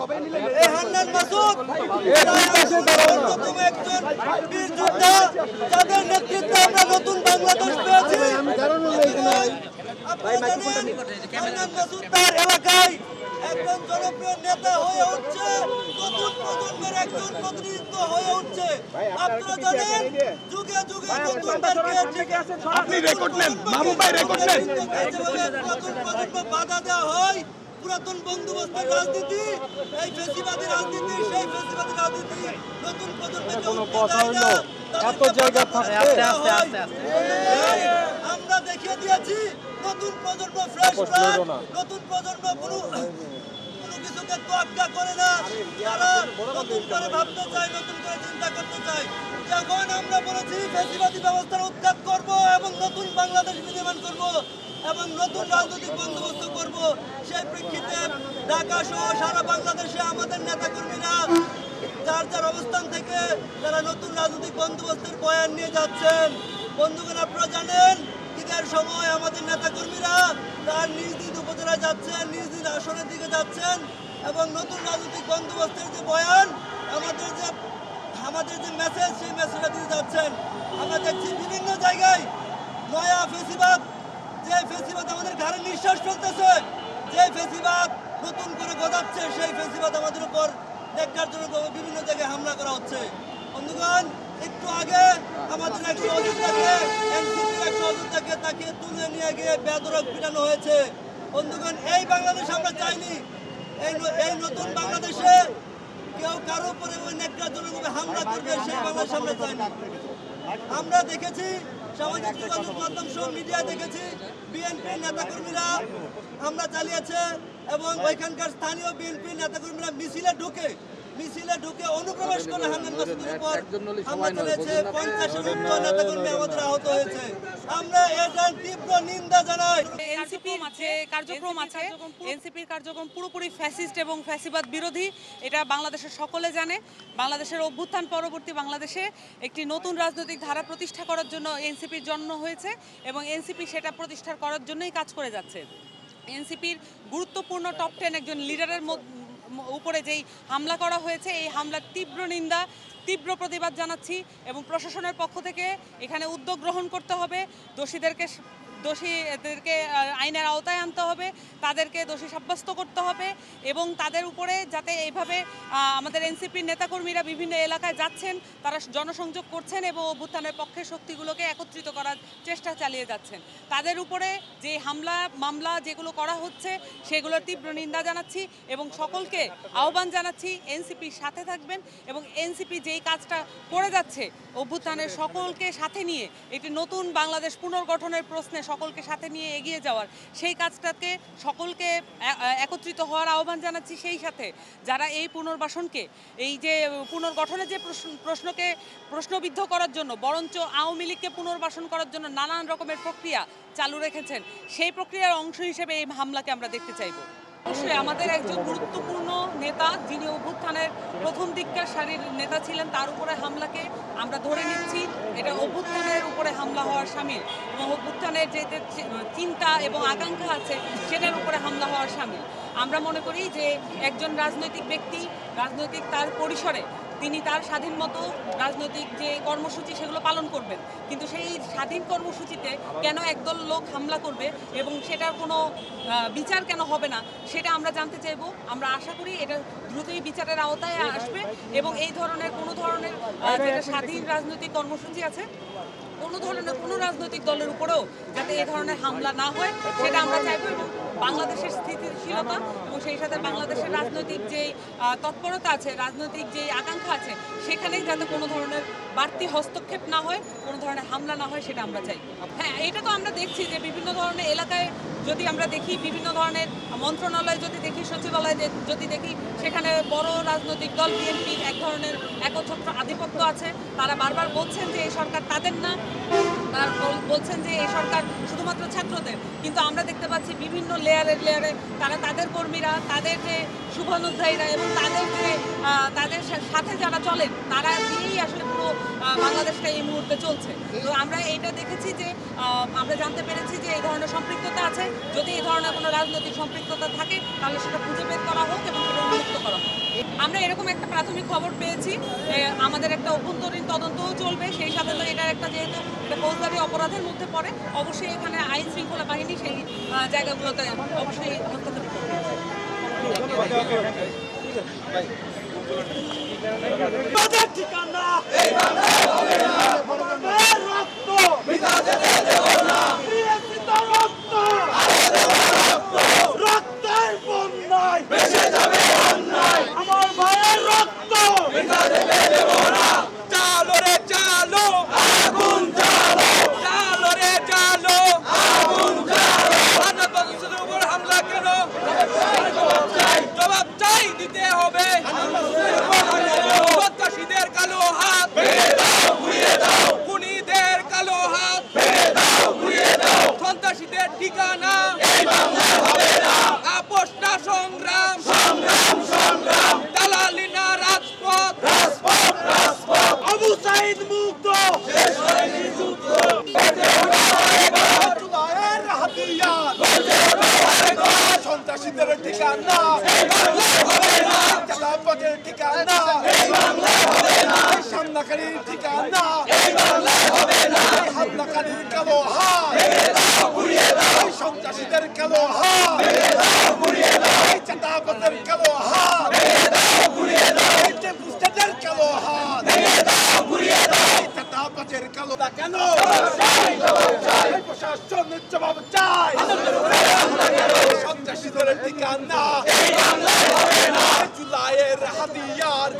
এই হান্নান মাসুদ অন্যতম একজন বীর যোদ্ধা, যাদের নেতৃত্বে আমরা নতুন বাংলাদেশ পেয়েছি। আপনারা জানেন হান্নান মাসুদ তার এলাকায় একজন জনপ্রিয় নেতা হয়ে উঠছে, নতুন প্রজন্মের একজন প্রতিনিধিত্ব হয়ে উঠছে। আপনারা জানেন যুগে যুগে আপনি রেকর্ড নেন, মামু ভাই রেকর্ড নেন। নতুন প্রজন্ম বাধা দেওয়া হয়। পুরাতন বন্দোবস্তের রাজনীতি, এই ফেসিবাদী রাজনীতি, সেই ফেসিবাদী রাজনীতি নতুন প্রজন্মকে উঠতে দেয় না। এত জায়গা আমরা দেখিয়ে দিয়েছি নতুন প্রজন্ম ফ্রেশ ব্লাড, নতুন প্রজন্ম কোনো কিছুকে তোয়াক্কা করে না। তারা নতুন করে ভাবতে চায়, নতুন করে চিন্তা করতে চায়। যখন আমরা বলেছি ফেসিবাদী ব্যবস্থার উৎখাত করব এবং নতুন বাংলাদেশ বিনির্মাণ করব এবং নতুন রাজনৈতিক বন্দোবস্ত করব, সেই প্রেক্ষিতে ঢাকা সহ সারা বাংলাদেশে আমাদের নেতাকর্মীরা যার যার অবস্থান থেকে তারা নতুন রাজনৈতিক বন্দোবস্তের বয়ান নিয়ে যাচ্ছেন। বন্ধুগণ, আপনারা জানেন ঈদের সময় আমাদের নেতাকর্মীরা তার নিজ নিজ উপজেলায় যাচ্ছেন, নিজ নিজ আসনের দিকে যাচ্ছেন এবং নতুন রাজনৈতিক বন্দোবস্তের যে বয়ান, আমাদের যে মেসেজ, সেই মেসেজটা দিয়ে যাচ্ছেন। আমরা দেখছি বিভিন্ন জায়গায় নয়া ফেসিবাদ, যে ফেসিবাদ আমাদের ঘাড়ে নিঃশ্বাস ফেলতেছে, যে ফেসিবাদ নতুন করে গজাচ্ছে, সেই ফেসিবাদ আমাদের উপর ন্যাক্কারজনকভাবে বিভিন্ন জায়গায় হামলা করা হচ্ছে। বন্ধুগণ, একটু আগে আমাদের এক সহযোদ্ধাকে, এনসিপির এক সহযোদ্ধাকে তাকে তুলে নিয়ে গিয়ে বেধড়ক পিটানো হয়েছে। বন্ধুগণ, এই বাংলাদেশ আমরা চাইনি। এই নতুন বাংলাদেশে কেউ কারো উপরে ওই ন্যাক্কারজনকভাবে হামলা করবে, সেই বাংলাদেশ আমরা চাইনি। আমরা দেখেছি সামাজিক যোগাযোগ মাধ্যম সহ মিডিয়া দেখেছি বিএনপির নেতাকর্মীরা হামলা চালিয়েছে এবং ওইখানকার স্থানীয় বিএনপির নেতাকর্মীরা মিছিলে ঢুকে অনুপ্রবেশ করে হান্নান মাসুদের উপর হামলা চালিয়েছে। 50-এর ঊর্ধ্ব নেতাকর্মী আমাদের আহত হয়েছে। আমরা এর তীব্র নিন্দা জানাই। এনসিপির যে কার্যক্রম আছে, এনসিপির কার্যক্রম পুরোপুরি ফ্যাসিস্ট এবং ফ্যাসিবাদ বিরোধী। এটা বাংলাদেশের সকলে জানে। বাংলাদেশের অভ্যুত্থান পরবর্তী বাংলাদেশে একটি নতুন রাজনৈতিক ধারা প্রতিষ্ঠা করার জন্য এনসিপির জন্ম হয়েছে এবং এনসিপি সেটা প্রতিষ্ঠা করার জন্যই কাজ করে যাচ্ছে। এনসিপির গুরুত্বপূর্ণ টপ 10 একজন লিডারের উপরে যেই হামলা করা হয়েছে, এই হামলার তীব্র নিন্দা, তীব্র প্রতিবাদ জানাচ্ছি এবং প্রশাসনের পক্ষ থেকে এখানে উদ্যোগ গ্রহণ করতে হবে। দোষীদেরকে আইনের আওতায় আনতে হবে, তাদেরকে দোষী সাব্যস্ত করতে হবে এবং তাদের উপরে যাতে এইভাবে আমাদের এনসিপির নেতাকর্মীরা বিভিন্ন এলাকায় যাচ্ছেন, তারা জনসংযোগ করছেন এবং অভ্যুত্থানের পক্ষের শক্তিগুলোকে একত্রিত করার চেষ্টা চালিয়ে যাচ্ছেন। তাদের উপরে যে মামলা যেগুলো করা হচ্ছে সেগুলোর তীব্র নিন্দা জানাচ্ছি এবং সকলকে আহ্বান জানাচ্ছি এনসিপির সাথে থাকবেন এবং এনসিপি যেই কাজটা করে যাচ্ছে অভ্যুত্থানের সকলকে সাথে নিয়ে একটি নতুন বাংলাদেশ পুনর্গঠনের প্রশ্নে সকলকে সাথে নিয়ে এগিয়ে যাওয়ার, সেই কাজটাকে সকলকে একত্রিত হওয়ার আহ্বান জানাচ্ছি। সেই সাথে যারা এই পুনর্বাসনকে, এই যে পুনর্গঠনের যে প্রশ্নকে প্রশ্নবিদ্ধ করার জন্য বরঞ্চ আওয়ামী লীগকে পুনর্বাসন করার জন্য নানান রকমের প্রক্রিয়া চালু রেখেছেন, সেই প্রক্রিয়ার অংশ হিসেবে এই হামলাকে আমরা দেখতে চাইব। অবশ্যই আমাদের একজন গুরুত্বপূর্ণ নেতা, যিনি অভ্যুত্থানের প্রথম দিককার সারির নেতা ছিলেন, তার উপরে হামলাকে আমরা ধরে নিচ্ছি এটা অভ্যুত্থানের উপরে হামলা হওয়ার শামিল এবং অভ্যুত্থানের যে চিন্তা এবং আকাঙ্ক্ষা আছে সেটার উপরে হামলা হওয়ার শামিল। আমরা মনে করি যে একজন রাজনৈতিক ব্যক্তি রাজনৈতিক তার পরিসরে তিনি তার স্বাধীন মতো রাজনৈতিক যে কর্মসূচি সেগুলো পালন করবেন, কিন্তু সেই স্বাধীন কর্মসূচিতে কেন একদল লোক হামলা করবে এবং সেটার কোনো বিচার কেন হবে না সেটা আমরা জানতে চাইব। আমরা আশা করি এটা দ্রুতই বিচারের আওতায় আসবে এবং এই ধরনের কোনো ধরনের যেটা স্বাধীন রাজনৈতিক কর্মসূচি আছে কোনো রাজনৈতিক দলের উপরেও যাতে এই ধরনের হামলা না হয় সেটা আমরা চাইব এবং বাংলাদেশের স্থিতিশীলতা এবং সেই সাথে বাংলাদেশের রাজনৈতিক যেই তৎপরতা আছে, রাজনৈতিক যেই আকাঙ্ক্ষা আছে, সেখানেই যাতে কোনো ধরনের বাড়তি হস্তক্ষেপ না হয়, কোনো ধরনের হামলা না হয় সেটা আমরা চাই। হ্যাঁ, এটা তো আমরা দেখছি যে বিভিন্ন ধরনের এলাকায় যদি আমরা দেখি, বিভিন্ন ধরনের মন্ত্রণালয় যদি দেখি, সচিবালয় যদি দেখি, সেখানে বড় রাজনৈতিক দল বিএনপির এক ধরনের একচ্ছত্র আধিপত্য আছে। তারা বারবার বলছেন যে এই সরকার তাদের না, তারা বলছেন যে এই সরকার শুধুমাত্র ছাত্রদের, কিন্তু আমরা দেখতে পাচ্ছি বিভিন্ন লেয়ারে তারা তাদের কর্মীরা, তাদের যে শুভানুধ্যায়ীরা এবং তাদের সাথে যারা চলেন তারা দিয়েই আসলে পুরো বাংলাদেশটা এই মুহূর্তে চলছে। তো আমরা এইটা দেখেছি যে আমরা জানতে পেরেছি যে এই ধরনের সম্পৃক্ততা আছে। যদি এই ধরনের কোনো রাজনৈতিক সম্পৃক্ততা থাকে তাহলে সেটা খুঁজে বের করা হোক এবং সেটা উন্মুক্ত করা হোক। আমরা এরকম একটা প্রাথমিক খবর পেয়েছি, আমাদের একটা অভ্যন্তরীণ তদন্তও চলবে। সেই সাথে তো এটার একটা যেহেতু এটা ফৌজদারি অপরাধের মধ্যে পড়ে, অবশ্যই এখানে আইন শৃঙ্খলা বাহিনী সেই জায়গাগুলোতে অবশ্যই হস্তক্ষেপ করবে। ঠিকানা রক্তের বন্যায় আমার ভাইয়ের রক্ত চালো রে চালো আগুন চালো চালো রে চালো আগুন চালো বাংলাদেশের উপর হামলা কেন জবাব চাই দিতে হবে সন্ত্রাসীদের কালো হাত ঘুরিয়ে দাও খুনিদের কালো হাত ঘুরিয়ে দাও সন্ত্রাসীদের ঠিকানা আপোষ না সংগ্রাম সংগ্রাম সংগ্রাম দালালি না রাজপথ রাজপথ রাজপথ আবু সাইদ মুক্ত শেষ হয়নি যুদ্ধ জুলাইয়ের হাতিয়ার সন্ত্রাসীদের ঠিকানা চালাবাজের ঠিকানা সামনাকারীর ঠিকানা হামলাকারীর কালো হাত সন্ত্রাসীদের কালো হাত চাঁদাবাজের কালো হাত বুস্টারদের কালো হাত চাঁদাবাজের কালো কেন প্রশাসনের জবাব চাই সন্ত্রাসীদের ঠিকানা জুলাইয়ের হাতিয়ার